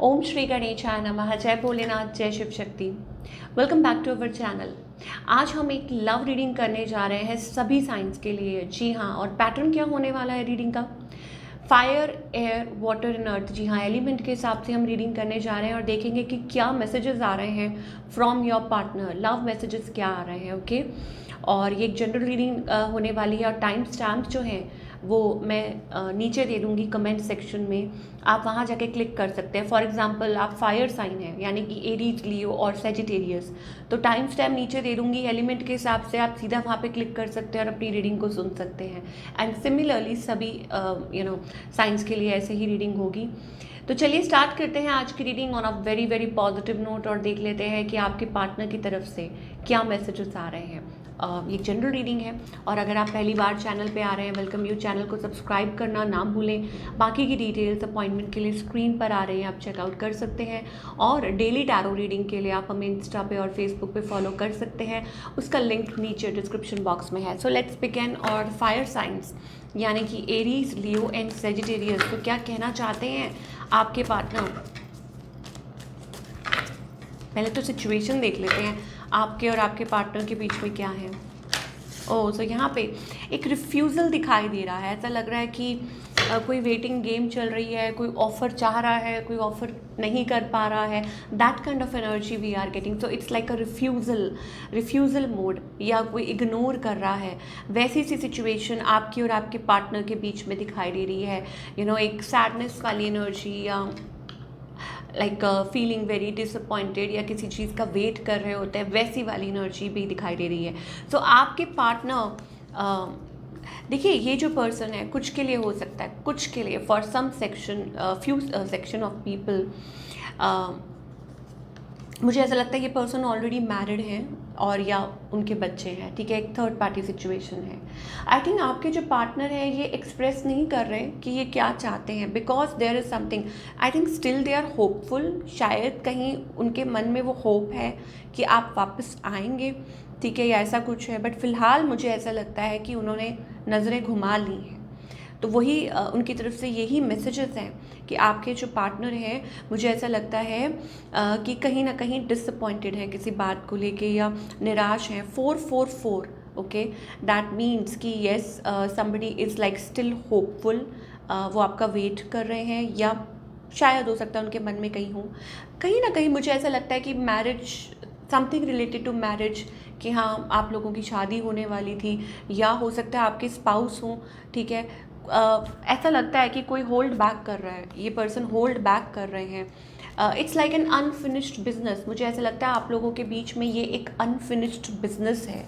ओम श्री गणेशाय नमः। जय भोलेनाथ, जय Shiv Shakti. Welcome back to our channel. आज हम एक लव रीडिंग करने जा रहे हैं सभी साइंस के लिए। जी हाँ, और पैटर्न क्या होने वाला है रीडिंग का? Fire, air, water and earth. जी हाँ, एलिमेंट के हिसाब से हम रीडिंग करने जा रहे हैं और देखेंगे कि क्या मैसेजेस आ रहे हैं from your partner. Love messages क्या आ रहे हैं, ओके। और ये एक जनरल रीडिंग होने वाली है और टाइम स्टैम्प जो है वो मैं नीचे दे दूँगी कमेंट सेक्शन में, आप वहाँ जाके क्लिक कर सकते हैं। फॉर एग्जांपल आप फायर साइन है यानी कि एरीज, लियो और सेजिटेरियस, तो टाइम स्टैम्प नीचे दे दूँगी एलिमेंट के हिसाब से, आप सीधा वहाँ पे क्लिक कर सकते हैं और अपनी रीडिंग को सुन सकते हैं। एंड सिमिलरली सभी साइंस के लिए ऐसे ही रीडिंग होगी। तो चलिए स्टार्ट करते हैं आज की reading on a very very positive note और देख लेते हैं कि आपके पार्टनर की तरफ से क्या मैसेजेस आ रहे हैं। ये जनरल रीडिंग है और अगर आप पहली बार चैनल पे आ रहे हैं, वेलकम यू। चैनल को सब्सक्राइब करना ना भूलें। बाकी की डिटेल्स अपॉइंटमेंट के लिए स्क्रीन पर आ रहे हैं, आप चेकआउट कर सकते हैं। और डेली टैरो रीडिंग के लिए आप हमें इंस्टा पे और फेसबुक पे फॉलो कर सकते हैं, उसका लिंक नीचे डिस्क्रिप्शन बॉक्स में है। So let's begin. और फायर साइंस यानी कि एरीज, लियो एंड सेजिटेरियस, तो क्या कहना चाहते हैं आपके पार्टनर? पहले तो सिचुएशन देख लेते हैं आपके और आपके पार्टनर के बीच में क्या है। ओह, सो यहाँ पे एक रिफ्यूज़ल दिखाई दे रहा है। ऐसा लग रहा है कि कोई वेटिंग गेम चल रही है, कोई ऑफ़र चाह रहा है, कोई ऑफ़र नहीं कर पा रहा है। That kind of energy we are getting. So it's like a refusal mode, या कोई इग्नोर कर रहा है। वैसी सी सिचुएशन आपकी और आपके पार्टनर के बीच में दिखाई दे रही है। एक सैडनेस वाली एनर्जी, या लाइक फीलिंग वेरी डिसअपॉइंटेड, या किसी चीज़ का वेट कर रहे होते हैं, वैसी वाली एनर्जी भी दिखाई दे रही है। सो आपके पार्टनर, देखिए ये जो पर्सन है कुछ के लिए हो सकता है, कुछ के लिए for some section, few section of people, मुझे ऐसा लगता है ये पर्सन ऑलरेडी मैरिड हैं और या उनके बच्चे हैं, ठीक है। एक थर्ड पार्टी सिचुएशन है। आई थिंक आपके जो पार्टनर है ये एक्सप्रेस नहीं कर रहे कि ये क्या चाहते हैं, because there is something. I think still they are hopeful. शायद कहीं उनके मन में वो होप है कि आप वापस आएंगे, ठीक है, या ऐसा कुछ है। बट फिलहाल मुझे ऐसा लगता है कि उन्होंने नज़रें घुमा ली हैं। तो वही उनकी तरफ से यही मैसेजेस हैं कि आपके जो पार्टनर हैं, मुझे ऐसा लगता है कि कहीं ना कहीं डिसअपॉइंटेड हैं किसी बात को लेके, या निराश हैं। 444, ओके, दैट मीन्स कि yes somebody is like still hopeful. वो आपका वेट कर रहे हैं, या शायद हो सकता है उनके मन में कहीं ना कहीं मुझे ऐसा लगता है कि marriage, something related to marriage, कि हाँ आप लोगों की शादी होने वाली थी, या हो सकता है आपके स्पाउस हों, ठीक है। ऐसा लगता है कि कोई होल्ड बैक कर रहा है, ये पर्सन होल्ड बैक कर रहे हैं। It's like an unfinished business. मुझे ऐसा लगता है आप लोगों के बीच में ये एक अनफिनिश्ड बिजनेस है,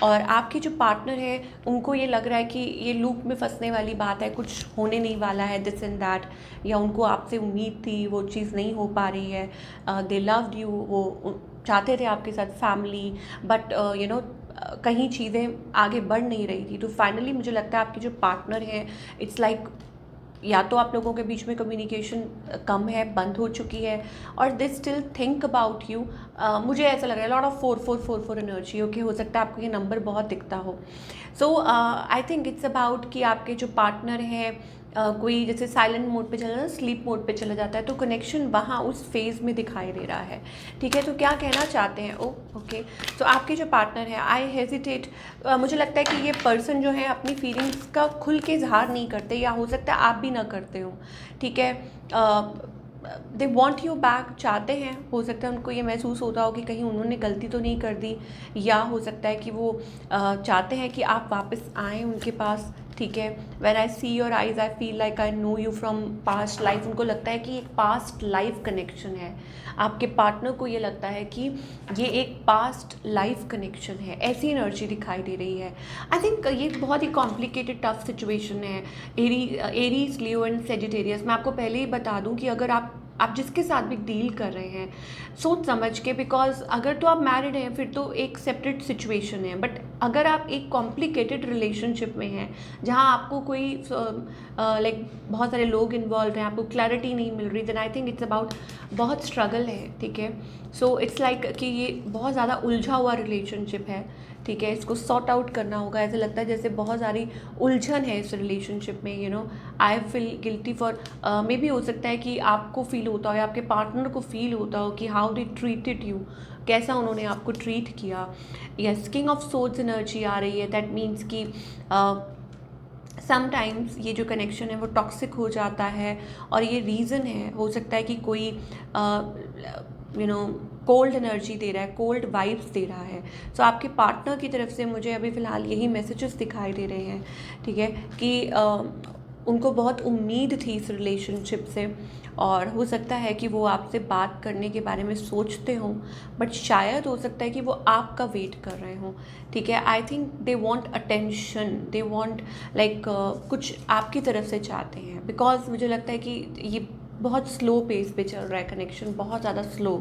और आपके जो पार्टनर है उनको ये लग रहा है कि ये लूप में फंसने वाली बात है, कुछ होने नहीं वाला है, दिस एंड दैट, या उनको आपसे उम्मीद थी, वो चीज़ नहीं हो पा रही है। दे लव्ड यू, वो चाहते थे आपके साथ फैमिली, बट कहीं चीज़ें आगे बढ़ नहीं रही थी। तो फाइनली मुझे लगता है आपके जो पार्टनर हैं, इट्स लाइक या तो आप लोगों के बीच में कम्युनिकेशन कम है, बंद हो चुकी है, और they still think about you. मुझे ऐसा लग रहा है लॉट ऑफ 4444 एनर्जी, ओके। हो सकता है आपको ये नंबर बहुत दिखता हो। सो आई थिंक इट्स अबाउट कि आपके जो पार्टनर हैं, कोई जैसे साइलेंट मोड पे चला जाता है, स्लीप मोड पे चला जाता है, तो कनेक्शन वहाँ उस फेज़ में दिखाई दे रहा है, ठीक है। तो क्या कहना चाहते हैं? ओके। तो आपके जो पार्टनर है, आई हेजिटेट, मुझे लगता है कि ये पर्सन जो है अपनी फीलिंग्स का खुल के इजहार नहीं करते, या हो सकता है आप भी ना करते हो, ठीक है। दे वॉन्ट यू बैक, चाहते हैं। हो सकता है उनको ये महसूस होता हो कि कहीं उन्होंने गलती तो नहीं कर दी, या हो सकता है कि वो चाहते हैं कि आप वापस आएँ उनके पास, ठीक है। When I see your eyes I feel like I know you from past life. उनको लगता है कि एक पास्ट लाइफ कनेक्शन है। आपके पार्टनर को ये लगता है कि ये एक पास्ट लाइफ कनेक्शन है, ऐसी एनर्जी दिखाई दे रही है। आई थिंक ये बहुत ही कॉम्प्लिकेटेड टफ सिचुएशन है। Aries, Leo and Sagittarius. मैं आपको पहले ही बता दूं कि अगर आप जिसके साथ भी डील कर रहे हैं, सोच समझ के, बिकॉज अगर तो आप मैरिड हैं फिर तो एक सेपरेट सिचुएशन है, बट अगर आप एक कॉम्प्लिकेटेड रिलेशनशिप में हैं जहां आपको कोई लाइक बहुत सारे लोग इन्वॉल्व हैं, आपको क्लैरिटी नहीं मिल रही, then I think it's about बहुत स्ट्रगल है, ठीक है। सो इट्स लाइक कि ये बहुत ज़्यादा उलझा हुआ रिलेशनशिप है, ठीक है, इसको सॉर्ट आउट करना होगा। ऐसा लगता है जैसे बहुत सारी उलझन है इस रिलेशनशिप में, you know. I feel guilty for, may be हो सकता है कि आपको फील होता हो या आपके पार्टनर को फील होता हो कि हाउ दे ट्रीटेड यू, कैसा उन्होंने आपको ट्रीट किया। Yes, king of swords energy आ रही है। दैट मीन्स कि समटाइम्स ये जो कनेक्शन है वो टॉक्सिक हो जाता है, और ये रीज़न है, हो सकता है कि कोई यू नो कोल्ड एनर्जी दे रहा है, कोल्ड वाइब्स दे रहा है। सो आपके पार्टनर की तरफ से मुझे अभी फ़िलहाल यही मैसेजेस दिखाई दे रहे हैं, ठीक है, कि उनको बहुत उम्मीद थी इस रिलेशनशिप से, और हो सकता है कि वो आपसे बात करने के बारे में सोचते हों, बट शायद हो सकता है कि वो आपका वेट कर रहे हों, ठीक है। I think they want attention, they want like कुछ आपकी तरफ से चाहते हैं, बिकॉज मुझे लगता है कि ये बहुत स्लो पेस पे चल रहा है कनेक्शन, बहुत ज़्यादा स्लो,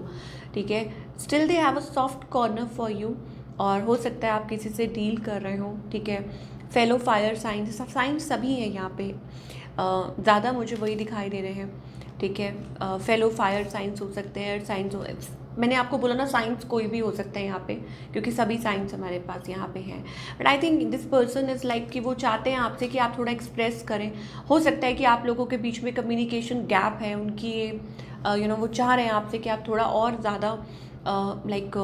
ठीक है। Still they have a soft corner for you, और हो सकता है आप किसी से डील कर रहे हो, ठीक है। फेलो फायर साइंस, सब साइंस सभी हैं यहाँ पे, ज़्यादा मुझे वही दिखाई दे रहे हैं, ठीक है। फेलो फायर साइंस हो सकते हैं, अर्थ साइंस हो, मैंने आपको बोला ना साइंस कोई भी हो सकता है यहाँ पे, क्योंकि सभी साइंस हमारे पास यहाँ पे हैं। But I think this person is like कि वो चाहते हैं आपसे कि आप थोड़ा एक्सप्रेस करें। हो सकता है कि आप लोगों के बीच में कम्युनिकेशन गैप है, उनकी यू नो वो चाह रहे हैं आपसे कि आप थोड़ा और ज़्यादा लाइक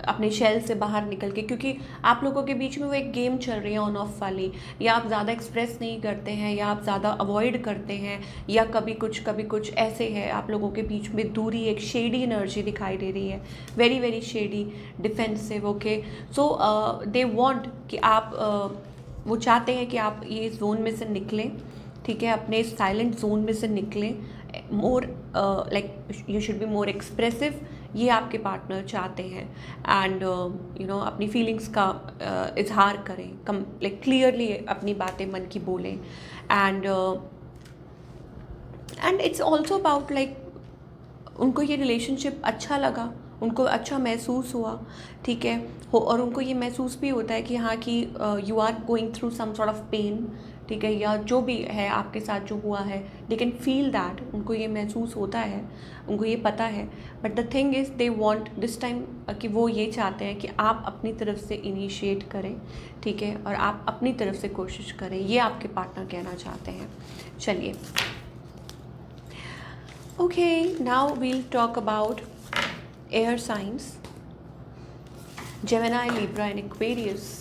अपने शेल से बाहर निकल के, क्योंकि आप लोगों के बीच में वो एक गेम चल रही है ऑन ऑफ वाली, या आप ज़्यादा एक्सप्रेस नहीं करते हैं, या आप ज़्यादा अवॉइड करते हैं, या कभी कुछ ऐसे है आप लोगों के बीच में दूरी, एक शेडी एनर्जी दिखाई दे रही है, very very shady, defensive, okay. So they want कि आप वो चाहते हैं कि आप ये जोन में से निकलें, ठीक है, अपने साइलेंट जोन में से निकलें, more like you should be more expressive, ये आपके पार्टनर चाहते हैं। एंड यू नो अपनी फीलिंग्स का इजहार करें, कम लाइक क्लियरली अपनी बातें मन की बोलें। And it's also about like उनको ये रिलेशनशिप अच्छा लगा, उनको अच्छा महसूस हुआ, ठीक है हो, और उनको ये महसूस भी होता है कि हाँ कि you are going through some sort of pain, ठीक है, या जो भी है आपके साथ जो हुआ है, दे कैन फील दैट, उनको ये महसूस होता है, उनको ये पता है। But the thing is they want this time कि वो ये चाहते हैं कि आप अपनी तरफ से इनिशिएट करें, ठीक है, और आप अपनी तरफ से कोशिश करें, ये आपके पार्टनर कहना चाहते हैं। चलिए, okay, now we'll talk about air signs, Gemini, Libra and Aquarius.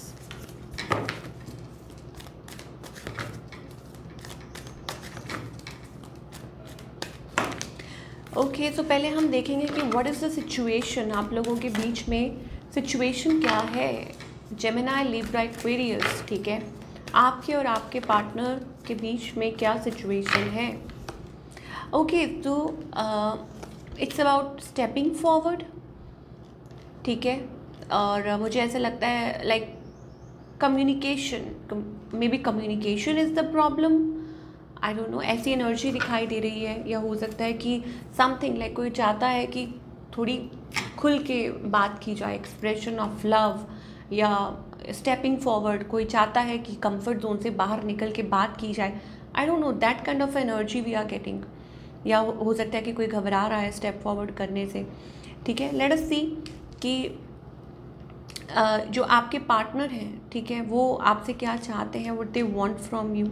Okay, तो पहले हम देखेंगे कि व्हाट इज़ द सिचुएशन, आप लोगों के बीच में सिचुएशन क्या है, जेमिनाई, लिब्रा, एक्वेरियस, ठीक है, आपके और आपके पार्टनर के बीच में क्या सिचुएशन है। ओके, तो इट्स अबाउट स्टेपिंग फॉरवर्ड, ठीक है, और मुझे ऐसा लगता है like communication, may be communication is the problem, I don't no, ऐसी एनर्जी दिखाई दे रही है। या हो सकता है कि समथिंग लाइक कोई चाहता है कि थोड़ी खुल के बात की जाए, एक्सप्रेशन ऑफ लव या स्टेपिंग फॉरवर्ड, कोई चाहता है कि कंफर्ट जोन से बाहर निकल के बात की जाए। I don't know, that kind of energy we are getting. या हो सकता है कि कोई घबरा रहा है स्टेप फॉरवर्ड करने से, ठीक है। लेट अस सी कि जो आपके पार्टनर हैं, ठीक है, वो आपसे क्या चाहते हैं, what they want from you.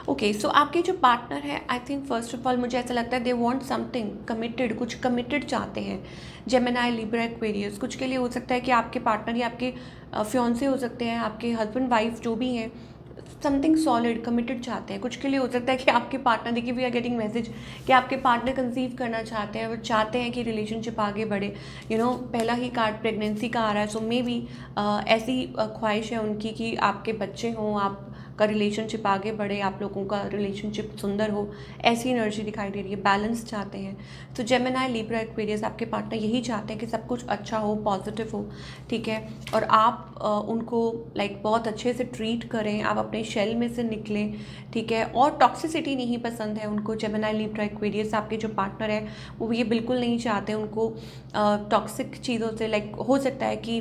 Okay, so आपके जो पार्टनर है, I think first of all मुझे ऐसा लगता है दे वांट समथिंग कमिटेड, कुछ कमिटेड चाहते हैं। जेमिनाई, लिब्रा, एक्वेरियस, कुछ के लिए हो सकता है कि आपके पार्टनर या आपके फियांसे हो सकते हैं, आपके हस्बैंड वाइफ जो भी हैं, समथिंग सॉलिड कमिटेड चाहते हैं। कुछ के लिए हो सकता है कि आपके पार्टनर, देखिए वी आर गेटिंग मैसेज कि आपके पार्टनर कंसीव करना चाहते हैं, वो चाहते हैं कि रिलेशनशिप आगे बढ़े, यू नो, पहला ही कार्ड प्रेगनेंसी का आ रहा है, सो मे बी ऐसी ख्वाहिश है उनकी कि आपके बच्चे हों, आपका रिलेशनशिप आगे बढ़े, आप लोगों का रिलेशनशिप सुंदर हो, ऐसी एनर्जी दिखाई दे रही है, बैलेंस चाहते हैं। तो जेमिनाई, लिब्रा, एक्वेरियस, आपके पार्टनर यही चाहते हैं कि सब कुछ अच्छा हो, पॉजिटिव हो, ठीक है, और आप उनको लाइक बहुत अच्छे से ट्रीट करें, आप अपने शेल में से निकलें, ठीक है, और टॉक्सिसिटी नहीं पसंद है उनको। जेमिनाई, लिब्रा, एक्वेरियस, आपके जो पार्टनर है वो ये बिल्कुल नहीं चाहते, उनको टॉक्सिक चीज़ों से, लाइक हो सकता है कि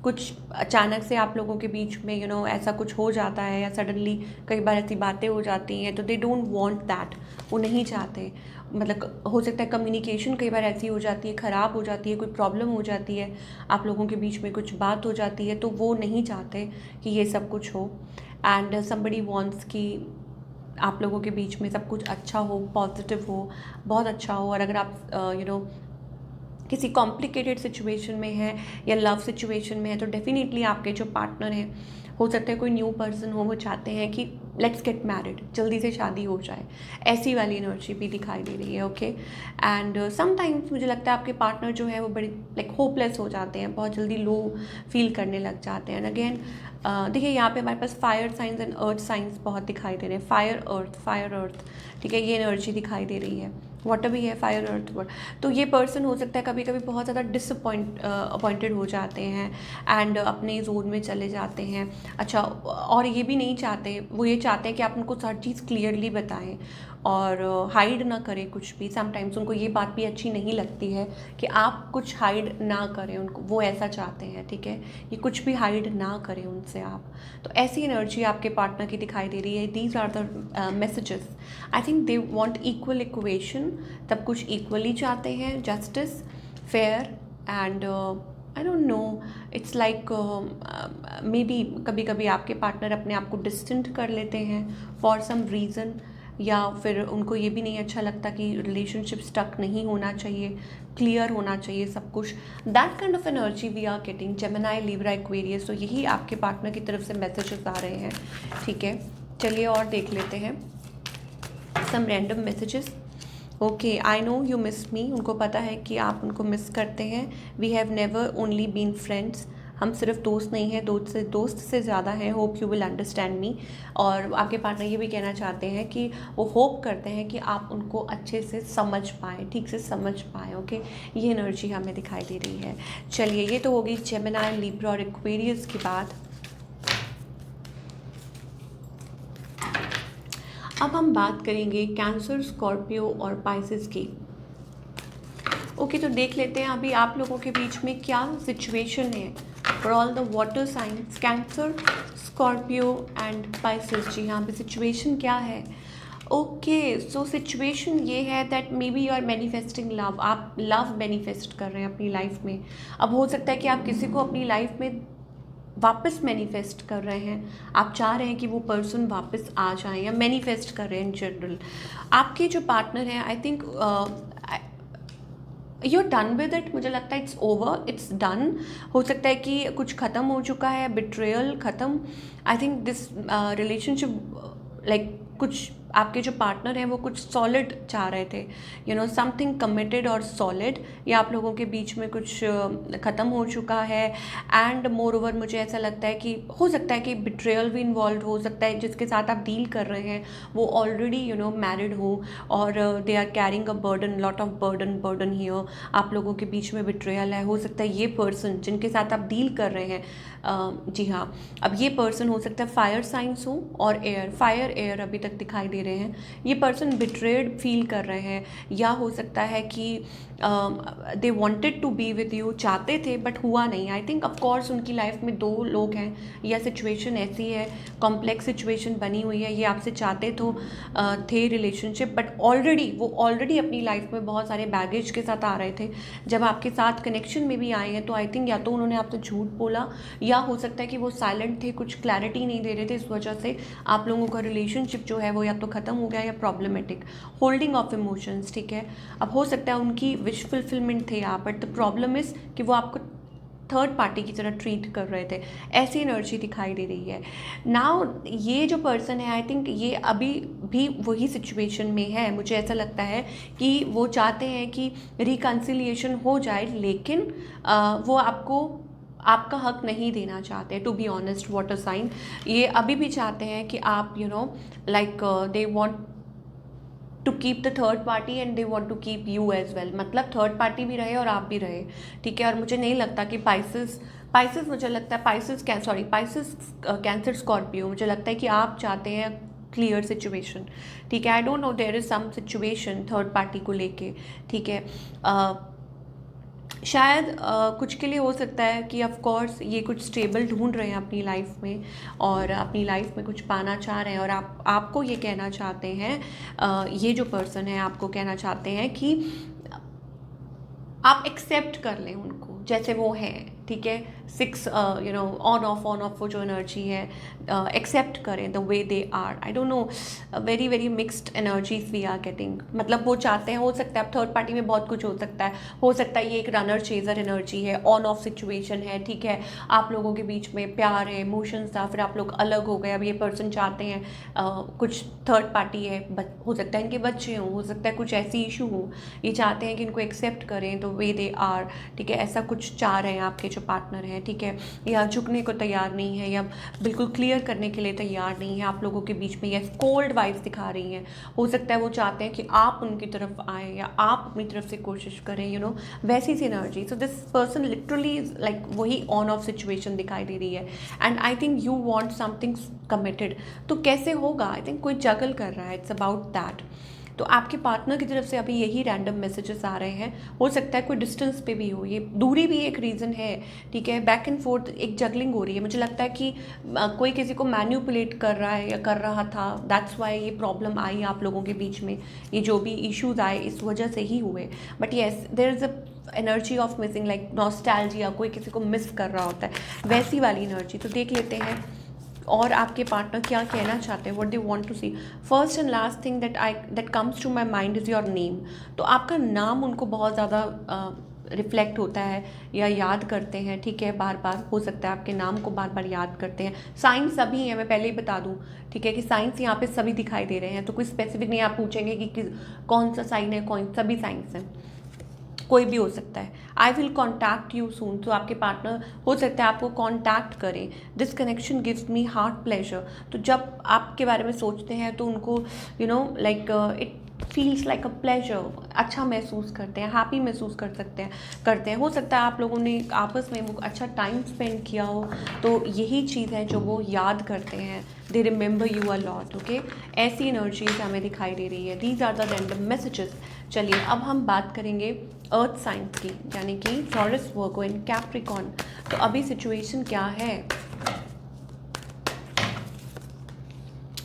कुछ अचानक से आप लोगों के बीच में ऐसा कुछ हो जाता है, या सडनली कई बार ऐसी बातें हो जाती हैं, तो दे डोंट वांट दैट, वो नहीं चाहते। मतलब हो सकता है कम्युनिकेशन कई बार ऐसी हो जाती है, ख़राब हो जाती है, कोई प्रॉब्लम हो जाती है, आप लोगों के बीच में कुछ बात हो जाती है, तो वो नहीं चाहते कि ये सब कुछ हो। एंड समबडी वांट्स कि आप लोगों के बीच में सब कुछ अच्छा हो, पॉजिटिव हो, बहुत अच्छा हो। और अगर आप किसी कॉम्प्लिकेटेड सिचुएशन में है या लव सिचुएशन में है, तो डेफिनेटली आपके जो पार्टनर हैं, हो सकता है कोई न्यू पर्सन हो, वो चाहते हैं कि लेट्स गेट मैरिड, जल्दी से शादी हो जाए, ऐसी वाली एनर्जी भी दिखाई दे रही है। ओके, एंड समटाइम्स मुझे लगता है आपके पार्टनर जो है वो बड़े लाइक होपलेस हो जाते हैं, बहुत जल्दी लो फील करने लग जाते हैं। एंड अगेन देखिए यहाँ पे हमारे पास fire science and earth science बहुत दिखाई दे रहे हैं, फायर अर्थ, ठीक है, ये एनर्जी दिखाई दे रही है। वाटर भी है, फायर अर्थ वर्ड। तो ये पर्सन हो सकता है कभी कभी बहुत ज़्यादा अपॉइंटेड हो जाते हैं एंड अपने जोन में चले जाते हैं। अच्छा, और ये भी नहीं चाहते, वो ये चाहते हैं कि आप उनको हर चीज़ क्लियरली बताएं और हाइड ना करें कुछ भी। समटाइम्स उनको ये बात भी अच्छी नहीं लगती है कि आप कुछ हाइड ना करें उनको, वो ऐसा चाहते हैं, ठीक है, ये कुछ भी हाइड ना करें उनसे आप। तो ऐसी एनर्जी आपके पार्टनर की दिखाई दे रही है। These are the messages. I think they want equal equation, सब कुछ इक्वली चाहते हैं, justice, fair and I don't know, it's like maybe कभी कभी आपके पार्टनर अपने आप को डिस्टेंट कर लेते हैं फॉर सम रीज़न, या फिर उनको ये भी नहीं अच्छा लगता कि रिलेशनशिप स्टक नहीं होना चाहिए, क्लियर होना चाहिए सब कुछ। That kind of energy we are getting, Gemini, Libra, Aquarius. तो यही आपके पार्टनर की तरफ से मैसेजेस आ रहे हैं, ठीक है। चलिए और देख लेते हैं some random messages. Okay, I know you miss me, उनको पता है कि आप उनको मिस करते हैं। We have never only been friends, हम सिर्फ दोस्त नहीं हैं, दोस्त से ज़्यादा हैं। Hope you will understand me. और आपके पार्टनर ये भी कहना चाहते हैं कि वो होप करते हैं कि आप उनको अच्छे से समझ पाएँ, ठीक से समझ पाएँ। ओके, ये एनर्जी हमें दिखाई दे रही है। चलिए, ये तो होगी जेमिनी, लिब्रा और एक्वेरियस की बात। अब हम बात करेंगे कैंसर, स्कॉर्पियो और पाइसेस की। ओके, तो देख लेते हैं अभी आप लोगों के बीच में क्या सिचुएशन है for all the water science, Cancer, Scorpio and Pisces. जी, यहाँ पे सिचुएशन क्या है? ओके, सो सिचुएशन ये है that maybe you are manifesting love, आप लव मैनिफेस्ट कर रहे हैं अपनी लाइफ में। अब हो सकता है कि आप किसी को अपनी लाइफ में वापस मैनिफेस्ट कर रहे हैं, आप चाह रहे हैं कि वो पर्सन वापस आ जाए, या मैनिफेस्ट कर रहे हैं इन जनरल। आपके जो पार्टनर हैं, I think you are done with it, मुझे लगता है इट्स ओवर, इट्स डन। हो सकता है कि कुछ ख़त्म हो चुका है, बिट्रेयल ख़त्म। I think this relationship like कुछ आपके जो पार्टनर हैं वो कुछ सॉलिड चाह रहे थे, समथिंग कमिटेड और सॉलिड। या आप लोगों के बीच में कुछ ख़त्म हो चुका है। एंड मोर ओवर मुझे ऐसा लगता है कि हो सकता है कि बिट्रेयल भी इन्वॉल्व हो सकता है, जिसके साथ आप डील कर रहे हैं वो ऑलरेडी मैरिड हो, और they are caring a burden, lot of burden here. आप लोगों के बीच में बिट्रेयल है। हो सकता है ये पर्सन जिनके साथ आप डील कर रहे हैं, जी हाँ, अब ये पर्सन हो सकता है फायर साइंस हो और एयर, फायर एयर अभी तक दिखाई दे रहे हैं। ये पर्सन बिट्रेड फील कर रहे हैं, या हो सकता है कि they wanted to be with you, चाहते थे बट हुआ नहीं। आई थिंक ऑफ कोर्स उनकी लाइफ में दो लोग हैं, या सिचुएशन ऐसी है, कॉम्प्लेक्स सिचुएशन बनी हुई है। ये आपसे चाहते तो थे रिलेशनशिप, बट ऑलरेडी अपनी लाइफ में बहुत सारे बैगेज के साथ आ रहे थे। जब आपके साथ कनेक्शन में भी आए हैं तो आई थिंक या तो उन्होंने आपसे झूठ बोला, या हो सकता है कि वो साइलेंट थे, कुछ क्लैरिटी नहीं दे रहे थे, इस वजह से आप लोगों का रिलेशनशिप जो है वो या तो ख़त्म हो गया या प्रॉब्लमेटिक, होल्डिंग ऑफ इमोशंस, ठीक है। अब हो सकता है उनकी विश फुलफिलमेंट थे आप, बट द प्रॉब्लम इज़ कि वो आपको थर्ड पार्टी की तरह ट्रीट कर रहे थे, ऐसी एनर्जी दिखाई दे रही है। नाउ ये जो पर्सन है, आई थिंक ये अभी भी वही सिचुएशन में है। मुझे ऐसा लगता है कि वो चाहते हैं कि रिकन्सिलिएशन हो जाए, लेकिन वो आपका हक नहीं देना चाहते, to be honest water sign. ये अभी भी चाहते हैं कि आप like they want to keep the third party and they want to keep you as well, मतलब थर्ड पार्टी भी रहे और आप भी रहे, ठीक है। और मुझे नहीं लगता कि पाइसेस मुझे लगता है पाइसेस कैंसर, स्कॉर्पियो, मुझे लगता है कि आप चाहते हैं क्लियर सिचुएशन, ठीक है। I don't know, there is some situation third party को लेके, ठीक है। शायद कुछ के लिए हो सकता है कि ऑफ कोर्स ये कुछ स्टेबल ढूंढ रहे हैं अपनी लाइफ में और अपनी लाइफ में कुछ पाना चाह रहे हैं, और आपको ये कहना चाहते हैं, ये जो पर्सन है आपको कहना चाहते हैं कि आप एक्सेप्ट कर लें उनको जैसे वो हैं, ठीक है। 6 ऑन ऑफ वो जो एनर्जी है, एक्सेप्ट करें the way they are. I don't know, very very mixed energies we are getting. मतलब वो चाहते हैं, हो सकता है अब थर्ड पार्टी में बहुत कुछ हो सकता है ये एक रनर चेजर एनर्जी है, ऑन ऑफ सिचुएशन है, ठीक है। आप लोगों के बीच में प्यार है, इमोशंस था, फिर आप लोग अलग हो गए, अब ये पर्सन चाहते हैं कुछ थर्ड पार्टी है, हो सकता है इनके बच्चे हों, हो सकता है कुछ ऐसी इशू हो, ये चाहते हैं कि इनको एक्सेप्ट करें द वे दे आर, ठीक है। ऐसा कुछ चाह रहे हैं आपके जो पार्टनर हैं, ठीक है, या झुकने को तैयार नहीं है, या बिल्कुल क्लियर करने के लिए तैयार नहीं है आप लोगों के बीच में, या कोल्ड वाइब्स दिखा रही हैं। हो सकता है वो चाहते हैं कि आप उनकी तरफ आएँ या आप अपनी तरफ से कोशिश करें, वैसी सी energy. So this person literally like वही ऑन ऑफ सिचुएशन दिखाई दे रही है, and I think you want something committed. तो कैसे होगा? आई थिंक कोई जगल कर रहा है, इट्स अबाउट दैट। तो आपके पार्टनर की तरफ से अभी यही रैंडम मैसेजेस आ रहे हैं। हो सकता है कोई डिस्टेंस पे भी हो, ये दूरी भी एक रीज़न है, ठीक है। बैक एंड फोर्थ एक जगलिंग हो रही है। मुझे लगता है कि कोई किसी को मैन्युपुलेट कर रहा है या कर रहा था, दैट्स वाई ये प्रॉब्लम आई आप लोगों के बीच में। ये जो भी इश्यूज आए इस वजह से ही हुए। But yes, there is a energy of missing, like nostalgia, कोई किसी को मिस कर रहा होता है, वैसी वाली एनर्जी। तो देख लेते हैं और आपके पार्टनर क्या कहना चाहते हैं, what they want to see. First and last thing that comes to my mind is your name. तो आपका नाम उनको बहुत ज़्यादा रिफ्लेक्ट होता है या याद करते हैं, ठीक है। बार बार हो सकता है आपके नाम को बार बार याद करते हैं। साइंस सभी हैं, मैं पहले ही बता दूं, ठीक है, कि साइंस यहाँ पे सभी दिखाई दे रहे हैं। तो कोई स्पेसिफिक नहीं, आप पूछेंगे कि कौन सा साइन है, कौन, सभी साइंस हैं, कोई भी हो सकता है। I will contact you soon. तो आपके पार्टनर हो सकता है आपको कॉन्टैक्ट करें। This connection gives me heart pleasure. तो जब आपके बारे में सोचते हैं तो उनको like it feels like a pleasure, अच्छा महसूस करते हैं, हैप्पी महसूस करते हैं। हो सकता है आप लोगों ने आपस में अच्छा टाइम स्पेंड किया हो, तो यही चीज़ है जो वो याद करते हैं। They remember you a lot, okay. ऐसी एनर्जीज हमें दिखाई दे रही है। These are the random messages. चलिए अब हम बात करेंगे अर्थ साइंस की, यानी कि टॉरस, वर्गो एंड कैप्रिकॉर्न। तो अभी सिचुएशन क्या है?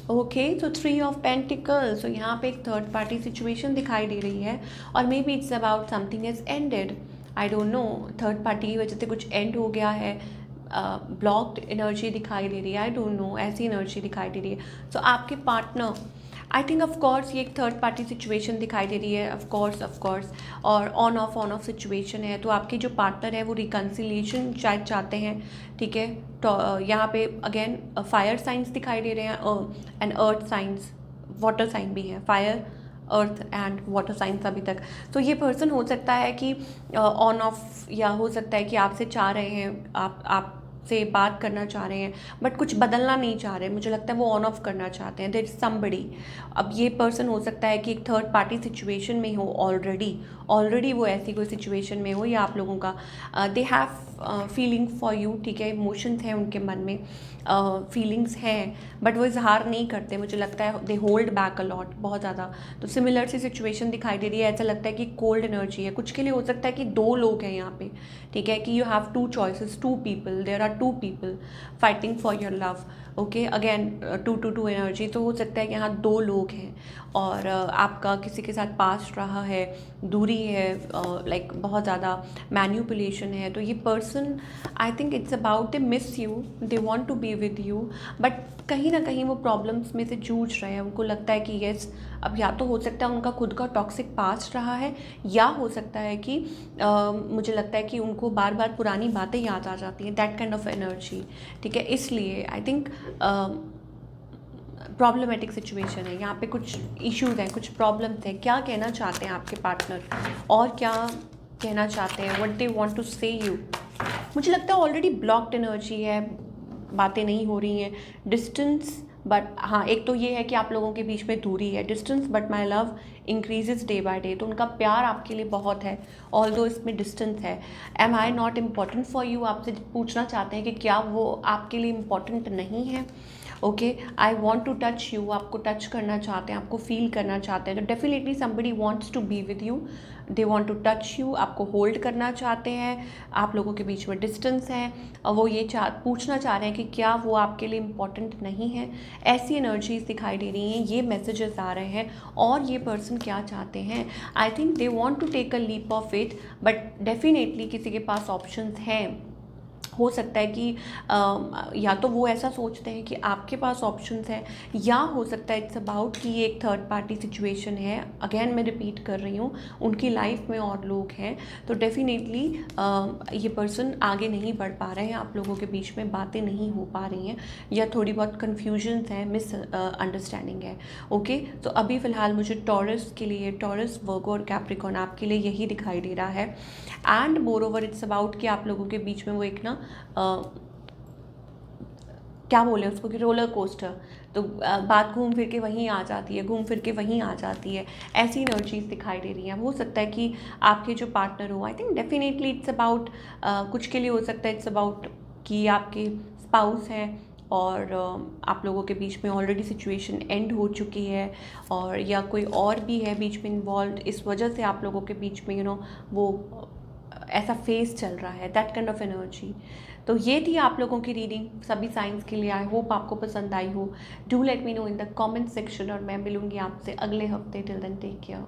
ओके, तो 3 ऑफ पेंटिकल्स। तो यहाँ पे एक थर्ड पार्टी सिचुएशन दिखाई दे रही है, और may be it's about something is ended. I don't no, third party की वजह से कुछ एंड हो गया है। ब्लॉक्ड एनर्जी दिखाई दे रही है, आई डोंट नो, ऐसी एनर्जी दिखाई दे रही है। सो आपके partner, I think of course ये एक थर्ड पार्टी सिचुएशन दिखाई दे रही है, ऑफ कोर्स, और ऑन ऑफ सिचुएशन है। तो आपके जो पार्टनर है वो रिकन्सिलिएशन शायद चाहते हैं, ठीक है। तो यहाँ पे अगेन फायर साइंस दिखाई दे रहे हैं, and earth signs, water sign भी है, fire, earth and water signs अभी तक। तो ये पर्सन हो सकता है कि ऑन ऑफ, या हो सकता है कि आपसे चाह रहे हैं, आप से बात करना चाह रहे हैं, बट कुछ बदलना नहीं चाह रहे। मुझे लगता है वो ऑन ऑफ करना चाहते हैं। There is somebody. अब ये पर्सन हो सकता है कि एक थर्ड पार्टी सिचुएशन में हो ऑलरेडी वो ऐसी कोई सिचुएशन में हो, या आप लोगों का they have feeling for you, ठीक है। इमोशंस हैं उनके मन में, फीलिंग्स हैं, बट वो इजहार नहीं करते। मुझे लगता है they hold back a lot, बहुत ज़्यादा। तो सिमिलर सी सिचुएशन दिखाई दे रही है। ऐसा लगता है कि कोल्ड एनर्जी है। कुछ के लिए हो सकता है कि 2 लोग हैं यहाँ पे, ठीक है, कि you have 2 choices, 2 people, there are 2 people fighting for your love, okay. Again 2 energy. तो हो सकता है कि यहाँ 2 लोग हैं, और आपका किसी के साथ पास्ट रहा है, दूरी है, लाइक बहुत ज़्यादा मैन्युपुलेशन है। तो ये person, I think it's about they miss you, they want to be with you, but कहीं ना कहीं वो प्रॉब्लम्स में से जूझ रहे हैं। उनको लगता है कि येस, अब या तो हो सकता है उनका खुद का टॉक्सिक पास्ट रहा है, या हो सकता है कि मुझे लगता है कि उनको बार बार पुरानी बातें याद आ जाती हैं, दैट काइंड ऑफ एनर्जी, ठीक है। इसलिए आई थिंक प्रॉब्लमेटिक सिचुएशन है यहाँ पे, कुछ इश्यूज हैं, कुछ प्रॉब्लम्स हैं। क्या कहना चाहते हैं आपके पार्टनर, और क्या कहना चाहते हैं, व्हाट दे वांट टू से यू। मुझे लगता है ऑलरेडी ब्लॉक्ड एनर्जी है, बातें नहीं हो रही हैं, डिस्टेंस। बट हाँ, एक तो ये है कि आप लोगों के बीच में दूरी है, distance, but my love increases day by day. तो उनका प्यार आपके लिए बहुत है, ऑल्दो इसमें डिस्टेंस है। Am I not important for you, आपसे पूछना चाहते हैं कि क्या वो आपके लिए इम्पॉर्टेंट नहीं है। Okay, I want to touch you, आपको टच करना चाहते हैं, आपको फील करना चाहते हैं, तो definitely somebody wants to be with you, they want to touch you, आपको होल्ड करना चाहते हैं, आप लोगों के बीच में डिस्टेंस है और वो ये पूछना चाह रहे हैं कि क्या वो आपके लिए इम्पॉर्टेंट नहीं है। ऐसी एनर्जीज दिखाई दे रही हैं, ये मैसेजेस आ रहे हैं। और ये पर्सन क्या चाहते हैं, I think they want to take a leap of faith, but definitely किसी के पास ऑप्शंस हैं। हो सकता है कि या तो वो ऐसा सोचते हैं कि आपके पास ऑप्शंस हैं, या हो सकता है इट्स अबाउट कि ये एक थर्ड पार्टी सिचुएशन है। अगेन मैं रिपीट कर रही हूँ, उनकी लाइफ में और लोग हैं, तो डेफिनेटली ये पर्सन आगे नहीं बढ़ पा रहे हैं, आप लोगों के बीच में बातें नहीं हो पा रही हैं, या थोड़ी बहुत कन्फ्यूजन्स हैं, मिस अंडरस्टैंडिंग है। ओके, तो अभी फ़िलहाल मुझे टॉरस के लिए, टॉरस, वर्गो और कैप्रिकॉन आपके लिए यही दिखाई दे रहा है। And more over it's about कि आप लोगों के बीच में वो एक ना क्या बोले उसको कि रोलर कोस्टर, तो बात घूम फिर के वहीं आ जाती है, घूम फिर के वहीं आ जाती है, ऐसी एनर्जीज दिखाई दे रही हैं। हो सकता है कि आपके जो पार्टनर हो, I think definitely it's about, कुछ के लिए हो सकता है इट्स अबाउट कि आपके स्पाउस हैं और आप लोगों के बीच में ऑलरेडी सिचुएशन एंड हो चुकी है, और या कोई और भी है बीच में इन्वॉल्व, इस वजह से आप लोगों के बीच में वो ऐसा फेस चल रहा है, दैट काइंड ऑफ एनर्जी। तो ये थी आप लोगों की रीडिंग सभी साइंस के लिए। आई होप आपको पसंद आई हो। Do let me know in the comment section, और मैं मिलूंगी आपसे अगले हफ्ते। Till then take care.